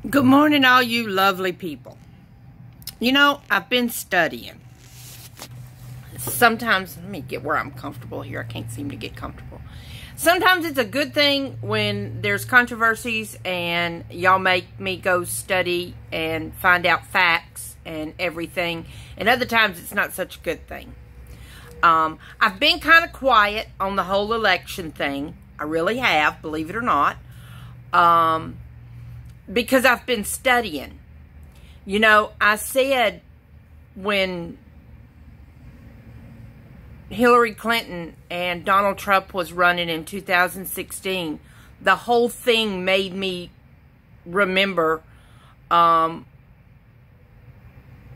Good morning, all you lovely people. You know, I've been studying. Sometimes, let me get where I'm comfortable here. I can't seem to get comfortable. Sometimes it's a good thing when there's controversies and y'all make me go study and find out facts and everything. And other times it's not such a good thing. I've been kind of quiet on the whole election thing. I really have, believe it or not. Because I've been studying. You know, I said when Hillary Clinton and Donald Trump was running in 2016, the whole thing made me remember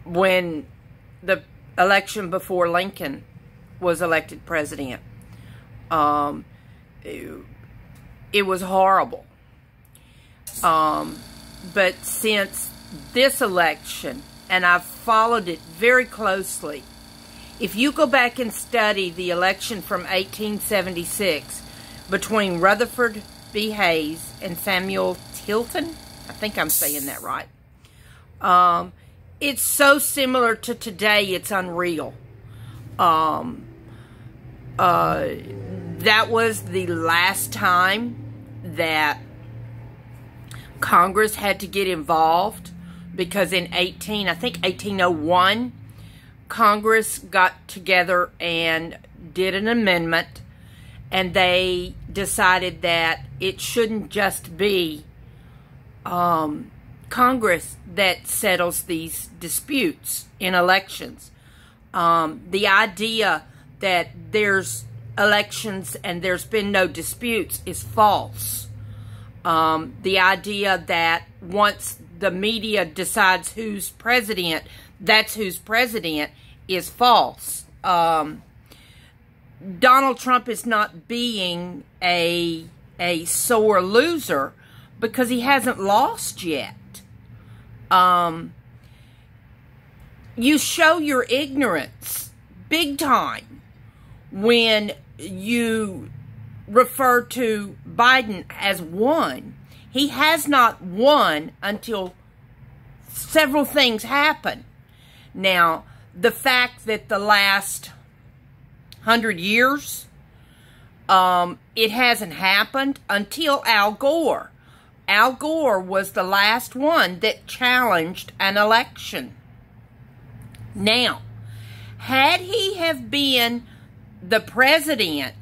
when the election before Lincoln was elected president. It was horrible. But since this election, and I've followed it very closely, if you go back and study the election from 1876 between Rutherford B. Hayes and Samuel Tilden, I think I'm saying that right, it's so similar to today, it's unreal. That was the last time that Congress had to get involved, because in 1801, Congress got together and did an amendment, and they decided that it shouldn't just be Congress that settles these disputes in elections. The idea that there's elections and there's been no disputes is false. The idea that once the media decides who's president, that's who's president, is false. Donald Trump is not being a sore loser because he hasn't lost yet. You show your ignorance big time when you refer to Biden as won. He has not won until several things happen. Now, the fact that the last 100 years, it hasn't happened until Al Gore. Al Gore was the last one that challenged an election. Now, had he have been the president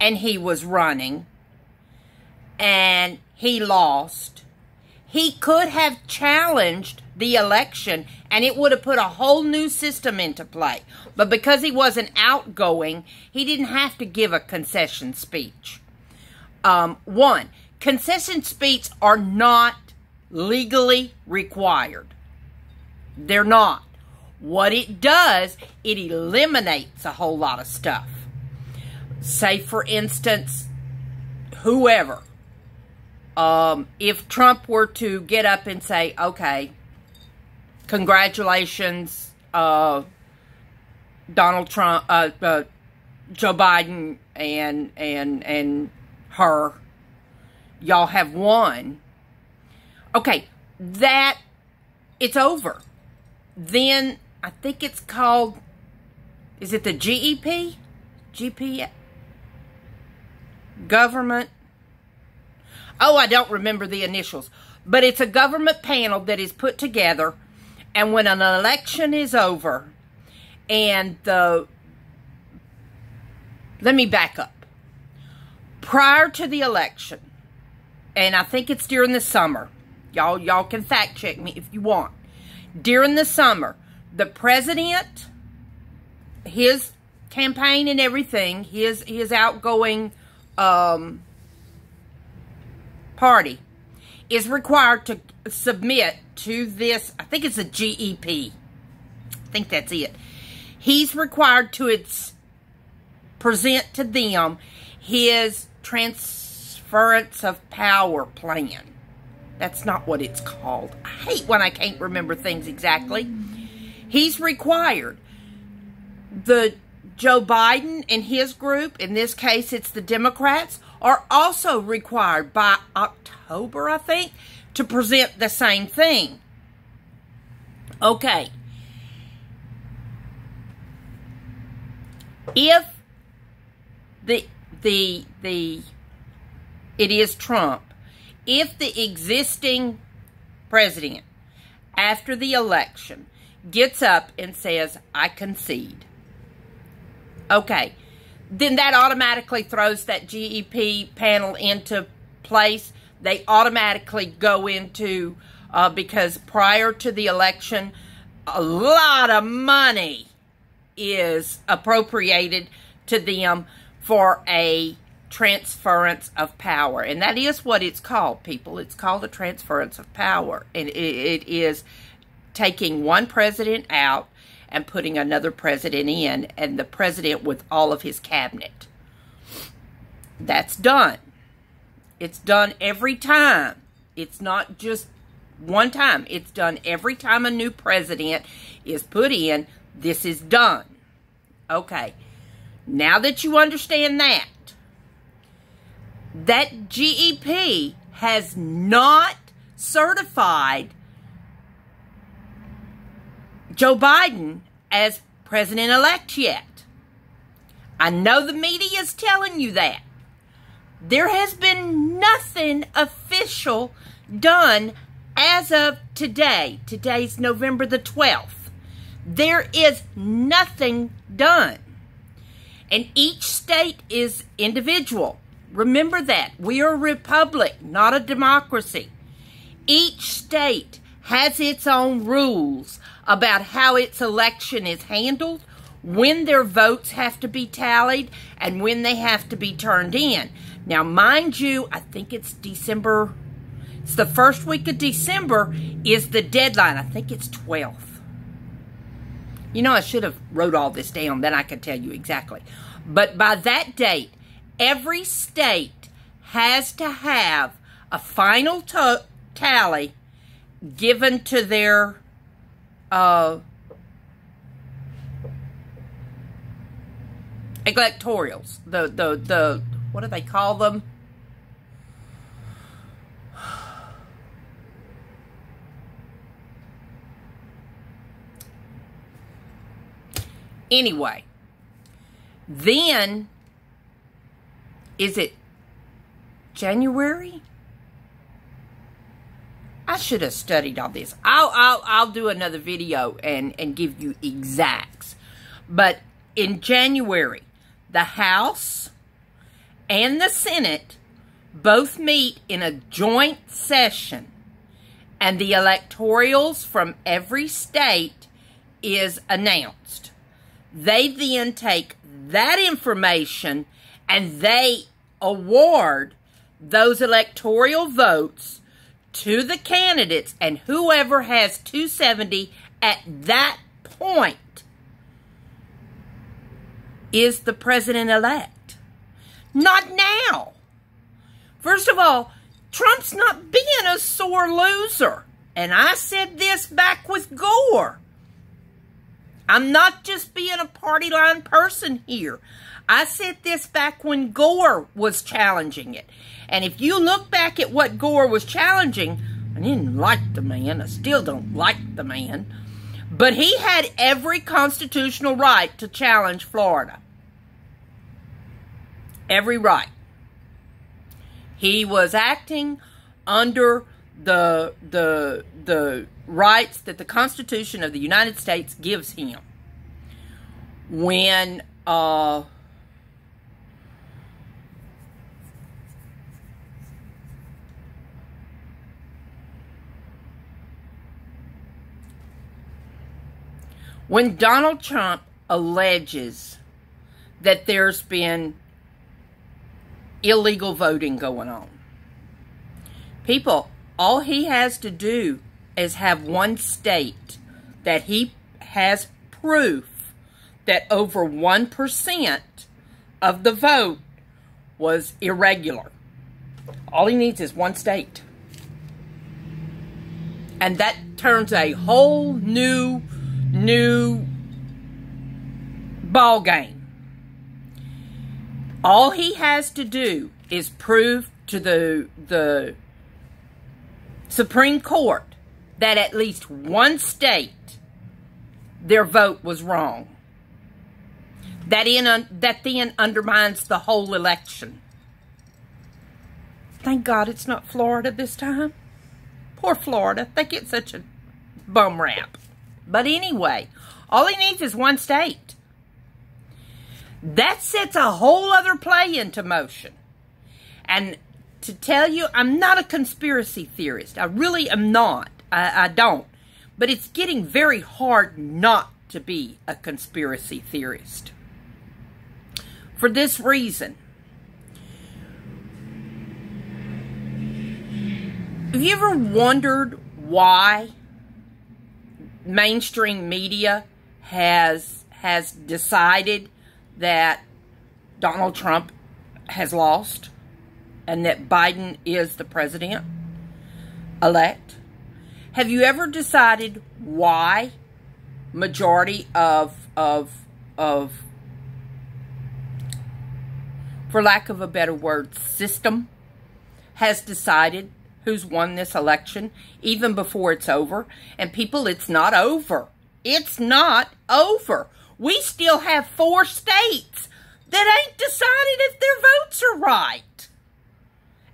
and he was running, and he lost, he could have challenged the election, and it would have put a whole new system into play. But because he wasn't outgoing, he didn't have to give a concession speech. One, concession speeches are not legally required. They're not. What it does, it eliminates a whole lot of stuff. Say, for instance, whoever. If Trump were to get up and say, okay, congratulations, Donald Trump, Joe Biden and her, y'all have won. Okay, it's over. Then, I think it's called, is it the GEP? GP Government. Oh, I don't remember the initials. But it's a government panel that is put together, and when an election is over, and let me back up. Prior to the election, and I think it's during the summer, y'all can fact check me if you want. During the summer, the president, his campaign and everything, his outgoing party is required to submit to this, I think it's a GEP. I think that's it. He's required to present to them his Transference of Power plan. That's not what it's called. I hate when I can't remember things exactly. He's required. The Joe Biden and his group, in this case it's the Democrats, are also required by October, I think, to present the same thing. Okay. If it is Trump, if the existing president, after the election, gets up and says, I concede, okay, then that automatically throws that GEP panel into place. They automatically go into, because prior to the election, a lot of money is appropriated to them for a transference of power. And that is what it's called, people. It's called a transference of power. And it is taking one president out and putting another president in, and the president with all of his cabinet. That's done. It's done every time. It's not just one time. It's done every time a new president is put in. This is done. Okay. Now that you understand that GEP has not certified Joe Biden as president-elect yet. I know the media is telling you that. There has been nothing official done as of today. Today's November the 12th. There is nothing done. And each state is individual. Remember that. We are a republic, not a democracy. Each state has its own rules about how its election is handled, when their votes have to be tallied, and when they have to be turned in. Now, mind you, I think it's December. It's the first week of December is the deadline. I think it's 12th. You know, I should have wrote all this down. Then I could tell you exactly. But by that date, every state has to have a final tally given to their electorals. The what do they call them? Anyway, then, is it January? I should have studied all this. I'll do another video and give you exacts. But in January, the House and the Senate both meet in a joint session, and the electorals from every state is announced. They then take that information and they award those electoral votes to the candidates, and whoever has 270 at that point is the president-elect. Not now. First of all, Trump's not being a sore loser. And I said this back with Gore. I'm not just being a party line person here. I said this back when Gore was challenging it. And if you look back at what Gore was challenging, I didn't like the man. I still don't like the man. But he had every constitutional right to challenge Florida. Every right. He was acting under the rights that the Constitution of the United States gives him. When Donald Trump alleges that there's been illegal voting going on, people, all he has to do is have one state that he has proof that over 1% of the vote was irregular. All he needs is one state. And that turns a whole new ball game. All he has to do is prove to the Supreme Court that at least one state, their vote was wrong. That then undermines the whole election. Thank God it's not Florida this time. Poor Florida. They get such a bum rap. But anyway, all he needs is one state. That sets a whole other play into motion. And to tell you, I'm not a conspiracy theorist. I really am not. I don't. But it's getting very hard not to be a conspiracy theorist. For this reason. Have you ever wondered why mainstream media has decided that Donald Trump has lost and that Biden is the president-elect? Have you ever decided why majority of for lack of a better word, system has decided who's won this election, even before it's over? And people, it's not over. It's not over. We still have 4 states that ain't decided if their votes are right.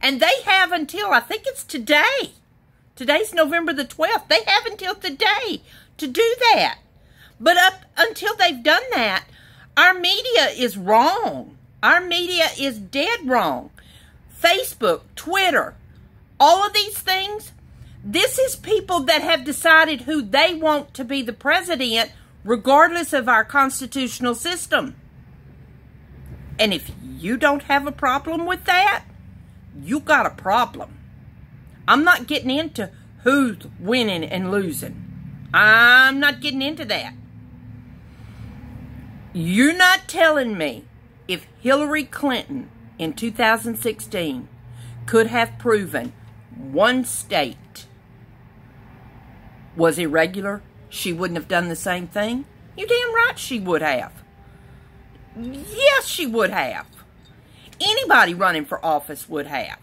And they have until, I think it's today. Today's November the 12th. They have until today to do that. But up until they've done that, our media is wrong. Our media is dead wrong. Facebook, Twitter, all of these things, this is people that have decided who they want to be the president, regardless of our constitutional system. And if you don't have a problem with that, you got a problem. I'm not getting into who's winning and losing. I'm not getting into that. You're not telling me if Hillary Clinton in 2016 could have proven one state was irregular, she wouldn't have done the same thing? You damn right she would have. Yes, she would have. Anybody running for office would have.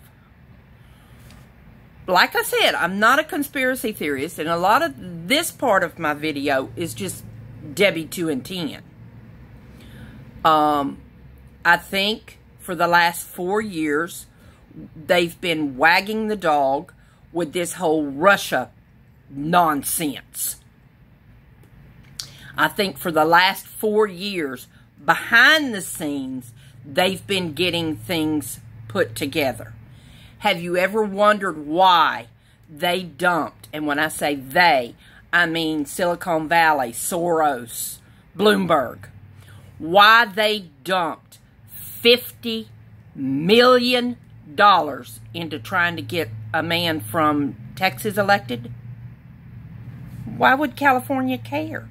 Like I said, I'm not a conspiracy theorist, and a lot of this part of my video is just Debbie 2 and 10. I think for the last 4 years, they've been wagging the dog with this whole Russia nonsense. I think for the last 4 years, behind the scenes, they've been getting things put together. Have you ever wondered why they dumped, and when I say they, I mean Silicon Valley, Soros, Bloomberg, why they dumped $50 million into trying to get a man from Texas elected? Why would California care?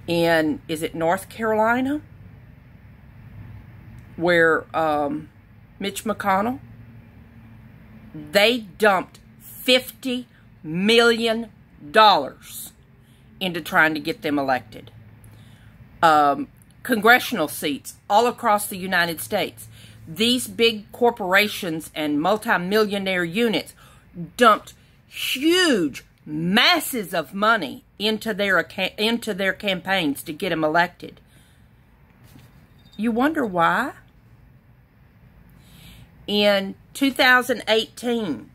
In, is it North Carolina? Where Mitch McConnell, they dumped $50 million into trying to get them elected. Congressional seats all across the United States. These big corporations and multimillionaire units dumped huge masses of money into their campaigns to get them elected. You wonder why? In 2018,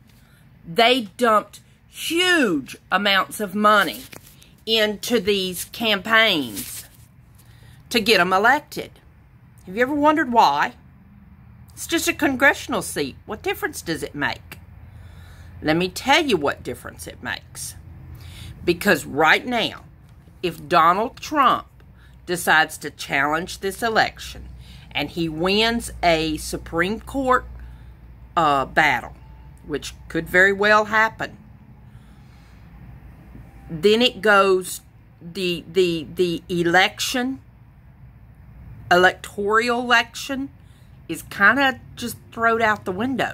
they dumped huge amounts of money into these campaigns to get them elected. Have you ever wondered why? It's just a congressional seat. What difference does it make? Let me tell you what difference it makes. Because right now, if Donald Trump decides to challenge this election and he wins a Supreme Court battle, which could very well happen, then it goes, the electoral election is kind of just thrown out the window.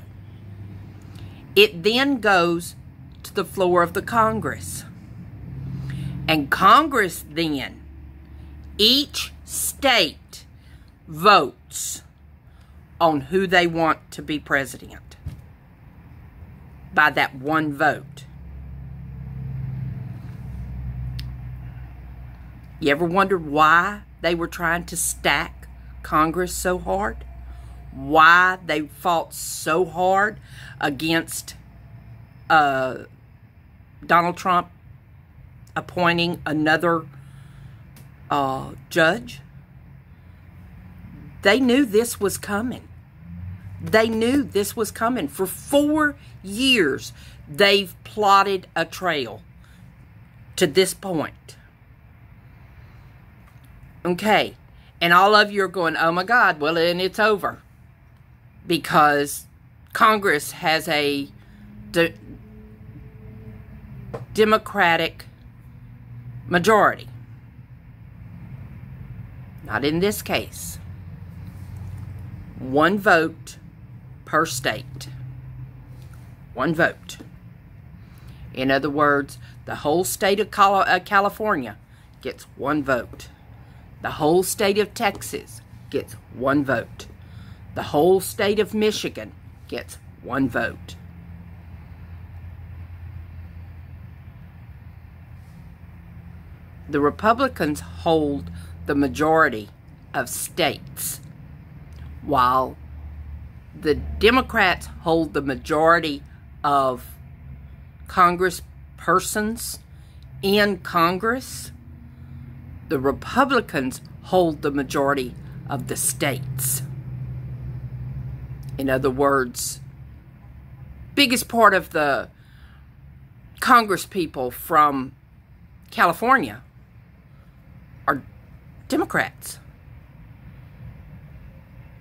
It then goes to the floor of the Congress. And Congress then, each state vote votes on who they want to be president by that one vote. You ever wondered why they were trying to stack Congress so hard? Why they fought so hard against Donald Trump appointing another judge? They knew this was coming. They knew this was coming. For 4 years, they've plotted a trail to this point. Okay, and all of you are going, oh my God, well, then it's over. Because Congress has a Democratic majority. Not in this case. One vote per state. One vote. In other words, the whole state of California gets one vote. The whole state of Texas gets one vote. The whole state of Michigan gets one vote. The Republicans hold the majority of states, while the Democrats hold the majority of congresspersons in Congress. The Republicans hold the majority of the states. In other words, biggest part of the Congress people from California are Democrats.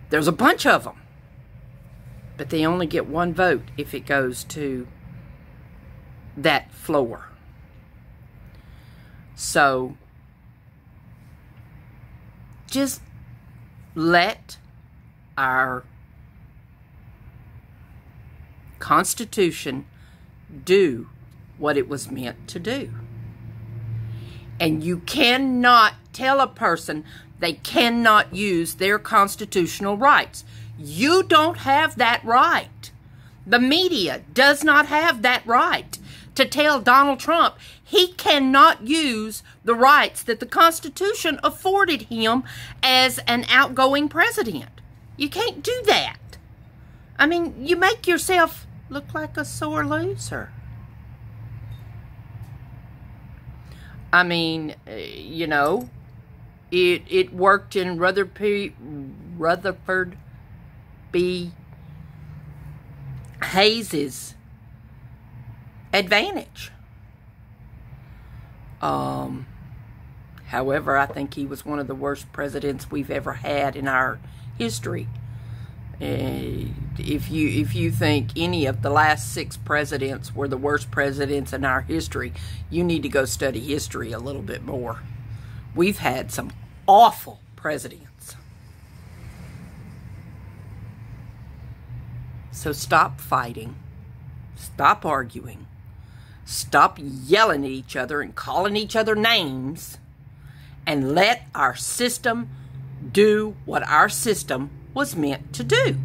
There's a bunch of them, but they only get one vote if it goes to that floor. So, just let our Constitution do what it was meant to do. And you cannot tell a person they cannot use their constitutional rights. You don't have that right. The media does not have that right to tell Donald Trump he cannot use the rights that the Constitution afforded him as an outgoing president. You can't do that. I mean, you make yourself look like a sore loser. I mean, you know, it worked in Rutherford B. Hayes's advantage. However, I think he was one of the worst presidents we've ever had in our history. If you think any of the last 6 presidents were the worst presidents in our history, you need to go study history a little bit more. We've had some awful presidents. So stop fighting. Stop arguing. Stop yelling at each other and calling each other names. And let our system do what our system was meant to do.